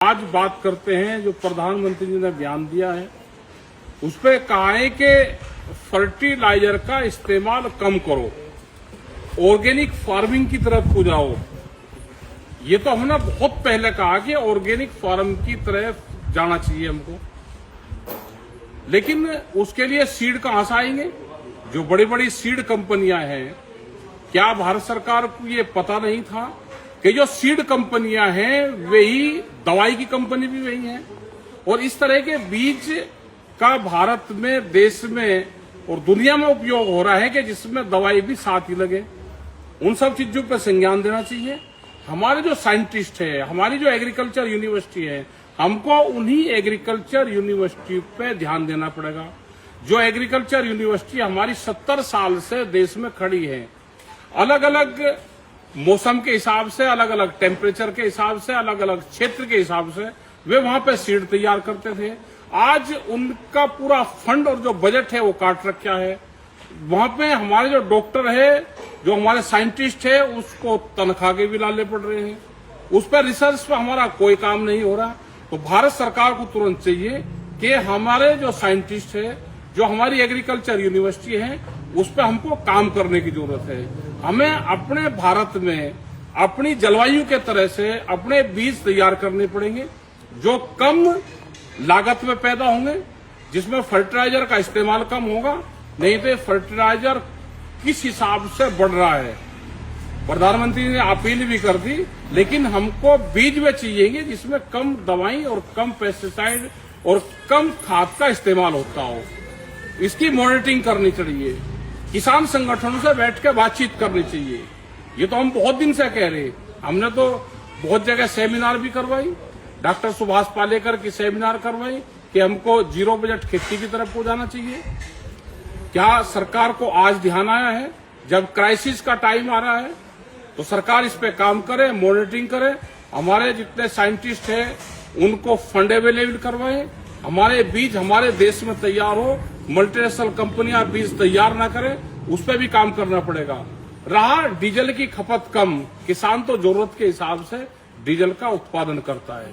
आज बात करते हैं जो प्रधानमंत्री जी ने बयान दिया है, उस पर कहा है कि फर्टिलाइजर का इस्तेमाल कम करो, ऑर्गेनिक फार्मिंग की तरफ को जाओ। ये तो हमने बहुत पहले कहा कि ऑर्गेनिक फार्म की तरफ जाना चाहिए हमको, लेकिन उसके लिए सीड कहां से आएंगे? जो बड़ी बड़ी सीड कंपनियां हैं, क्या भारत सरकार को ये पता नहीं था कि जो सीड कंपनियां हैं वही दवाई की कंपनी भी वही है, और इस तरह के बीज का भारत में, देश में और दुनिया में उपयोग हो रहा है कि जिसमें दवाई भी साथ ही लगे। उन सब चीजों पर संज्ञान देना चाहिए। हमारे जो साइंटिस्ट है, हमारी जो एग्रीकल्चर यूनिवर्सिटी है, हमको उन्हीं एग्रीकल्चर यूनिवर्सिटी पे ध्यान देना पड़ेगा। जो एग्रीकल्चर यूनिवर्सिटी हमारी 70 साल से देश में खड़ी है, अलग अलग मौसम के हिसाब से, अलग अलग टेम्परेचर के हिसाब से, अलग अलग क्षेत्र के हिसाब से वे वहां पे सीड तैयार करते थे। आज उनका पूरा फंड और जो बजट है वो काट रखा है। वहां पे हमारे जो डॉक्टर है, जो हमारे साइंटिस्ट है, उसको तनख्वाह के भी लाने पड़ रहे हैं। उस पर रिसर्च पे हमारा कोई काम नहीं हो रहा। तो भारत सरकार को तुरंत चाहिए कि हमारे जो साइंटिस्ट है, जो हमारी एग्रीकल्चर यूनिवर्सिटी है, उस पर हमको काम करने की जरूरत है। हमें अपने भारत में अपनी जलवायु के तरह से अपने बीज तैयार करने पड़ेंगे जो कम लागत में पैदा होंगे, जिसमें फर्टिलाइजर का इस्तेमाल कम होगा। नहीं तो फर्टिलाइजर किस हिसाब से बढ़ रहा है, प्रधानमंत्री ने अपील भी कर दी, लेकिन हमको बीज में चाहिए जिसमें कम दवाई और कम पेस्टिसाइड और कम खाद का इस्तेमाल होता हो। इसकी मॉनिटरिंग करनी चाहिए। किसान संगठनों से बैठ के बातचीत करनी चाहिए। ये तो हम बहुत दिन से कह रहे हैं। हमने तो बहुत जगह सेमिनार भी करवाई, डॉक्टर सुभाष पालेकर की सेमिनार करवाई कि हमको जीरो बजट खेती की तरफ को जाना चाहिए। क्या सरकार को आज ध्यान आया है? जब क्राइसिस का टाइम आ रहा है तो सरकार इस पे काम करे, मॉनिटरिंग करे। हमारे जितने साइंटिस्ट हैं उनको फंड अवेलेबल करवाए, हमारे बीज हमारे देश में तैयार हो, मल्टीनेशनल कंपनियां बीज तैयार ना करें, उस पर भी काम करना पड़ेगा। रहा डीजल की खपत कम, किसान तो जरूरत के हिसाब से डीजल का उत्पादन करता है,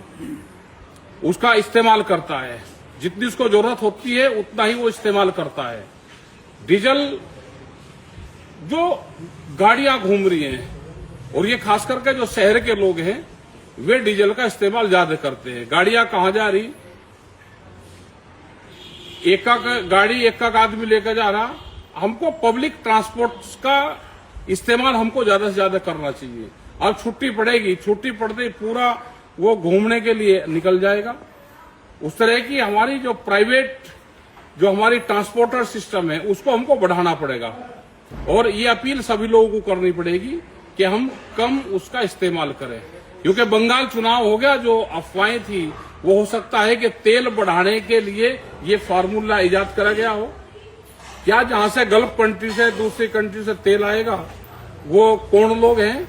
उसका इस्तेमाल करता है, जितनी उसको जरूरत होती है उतना ही वो इस्तेमाल करता है। डीजल जो गाड़ियां घूम रही हैं, और ये खास करके जो शहर के लोग हैं, वे डीजल का इस्तेमाल ज्यादा करते हैं। गाड़ियां कहां जा रही? एक गाड़ी एक आदमी लेकर जा रहा। हमको पब्लिक ट्रांसपोर्ट का इस्तेमाल हमको ज्यादा से ज्यादा करना चाहिए। अब छुट्टी पड़ेगी, छुट्टी पड़ते पूरा वो घूमने के लिए निकल जाएगा। उस तरह की हमारी जो प्राइवेट, जो हमारी ट्रांसपोर्टर सिस्टम है, उसको हमको बढ़ाना पड़ेगा। और ये अपील सभी लोगों को करनी पड़ेगी कि हम कम उसका इस्तेमाल करें, क्योंकि बंगाल चुनाव हो गया, जो अफवाहें थी वो हो सकता है कि तेल बढ़ाने के लिए ये फार्मूला इजाद करा गया हो। क्या जहां से गल्फ कंट्री से, दूसरी कंट्री से तेल आएगा, वो कौन लोग हैं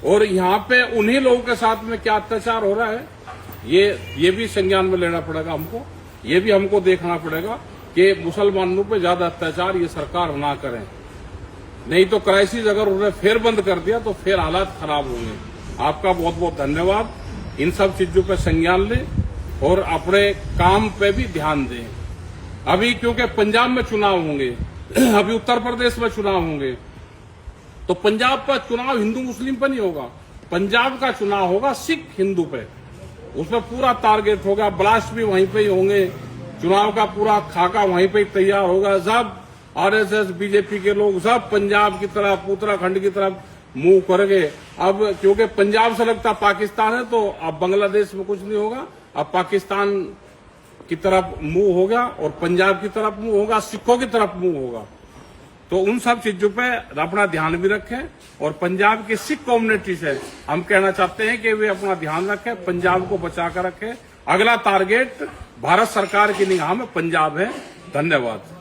और यहाँ पे उन्हीं लोगों के साथ में क्या अत्याचार हो रहा है, ये भी संज्ञान में लेना पड़ेगा हमको। ये भी हमको देखना पड़ेगा कि मुसलमानों पे ज्यादा अत्याचार ये सरकार ना करें। नहीं तो क्राइसिस अगर उन्होंने फिर बंद कर दिया तो फिर हालात खराब होंगे। आपका बहुत बहुत धन्यवाद। इन सब चीजों पर संज्ञान लें और अपने काम पे भी ध्यान दें। अभी क्योंकि पंजाब में चुनाव होंगे, अभी उत्तर प्रदेश में चुनाव होंगे, तो पंजाब का चुनाव हिंदू मुस्लिम पर नहीं होगा, पंजाब का चुनाव होगा सिख हिंदू पे। उसमें पूरा टारगेट होगा, ब्लास्ट भी वहीं पे ही होंगे, चुनाव का पूरा खाका वहीं पे ही तैयार होगा। सब आरएसएस बीजेपी के लोग सब पंजाब की तरफ, उत्तराखंड की तरफ मुंह करेंगे। अब क्योंकि पंजाब से लगता पाकिस्तान है, तो अब बांग्लादेश में कुछ नहीं होगा, अब पाकिस्तान की तरफ मुंह होगा और पंजाब की तरफ मुंह होगा, सिखों की तरफ मुंह होगा। तो उन सब चीजों पे अपना ध्यान भी रखें। और पंजाब की सिख कम्युनिटी से हम कहना चाहते हैं कि वे अपना ध्यान रखें, पंजाब को बचा कर रखें। अगला टारगेट भारत सरकार की निगाह में पंजाब है। धन्यवाद।